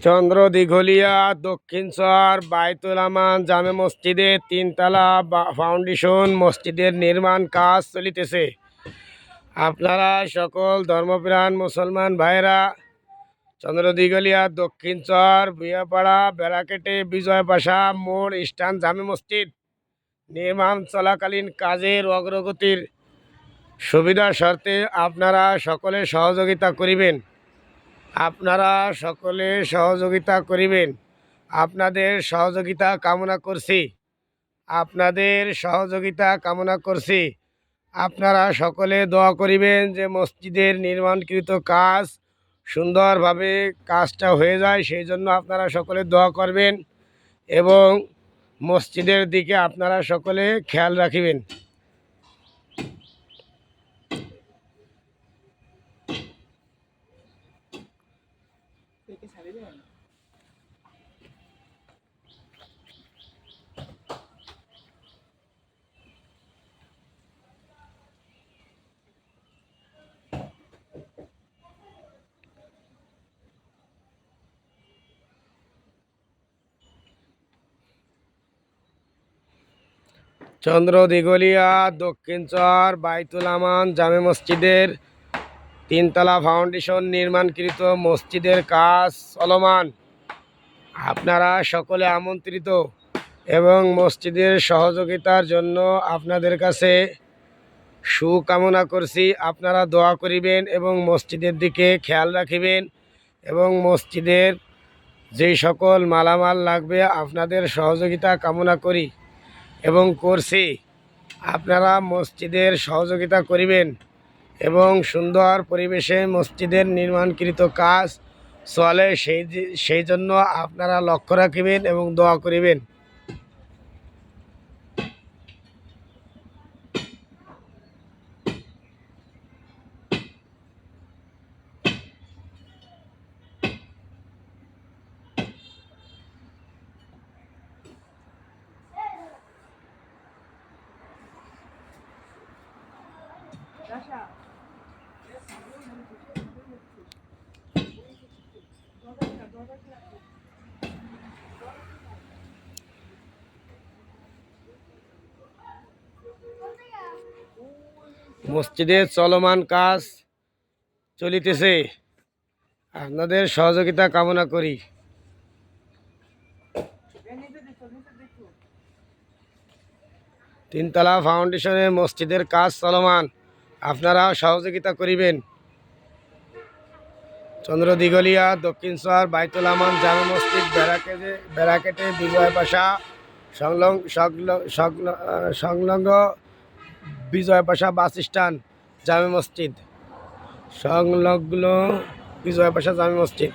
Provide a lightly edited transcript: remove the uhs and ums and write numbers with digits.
চন্দ্র দিঘলিয়া দক্ষিণ চর বায়তুল আমান জামে মসজিদে তিনতলা ফাউন্ডেশন মসজিদের নির্মাণ কাজ চলিতেছে। আপনারা সকল ধর্মপ্রাণ মুসলমান ভাইরা চন্দ্র দিঘলিয়া দক্ষিণ চর ভুইয়াপাড়া বেড়াকেটে বিজয় পাশা মোড় স্টান জামে মসজিদ নির্মাণ চলাকালীন কাজের অগ্রগতির সুবিধা স্বার্থে আপনারা সকলে সহযোগিতা করিবেন। আপনাদের সহযোগিতা কামনা করছি। আপনারা সকলে দোয়া করিবেন যে মসজিদের নির্মাণকৃত কাজ সুন্দরভাবে কাজটা হয়ে যায়, সেই জন্য আপনারা সকলে দোয়া করবেন এবং মসজিদের দিকে আপনারা সকলে খেয়াল রাখিবেন। চন্দ্র দিঘলিয়া দক্ষিণ চর বায়তুল আমান জামে মসজিদের তিনতলা ফাউন্ডেশন নির্মাণকৃত মসজিদের কাজ চলমান। আপনারা সকলে আমন্ত্রিত এবং মসজিদের সহযোগিতার জন্য আপনাদের কাছে সুকামনা করছি। আপনারা দোয়া করিবেন এবং মসজিদের দিকে খেয়াল রাখিবেন এবং মসজিদের যেই সকল মালামাল লাগবে আপনাদের সহযোগিতা কামনা করি এবং করছি। আপনারা মসজিদের সহযোগিতা করিবেন এবং সুন্দর পরিবেশে মসজিদের নির্মাণকৃত কাজ চলে সেই জন্য আপনারা লক্ষ্য রাখিবেন এবং দোয়া করিবেন। মসজিদের চলমান কাজ চলিতেছে, আপনাদের সহযোগিতা কামনা করি। তিনতলা ফাউন্ডেশনের মসজিদের কাজ চলমান, আপনারা সহযোগিতা করিবেন। চন্দ্র দিঘলিয়া দক্ষিণ চর বায়তুল আমান জামে মসজিদ বেড়াকেটে বিজয় পাশা সংলগ্ন বিজয় পাশা বাস স্ট্যান্ড জামে মসজিদ সংলগ্ন বিজয় পাশা জামে মসজিদ।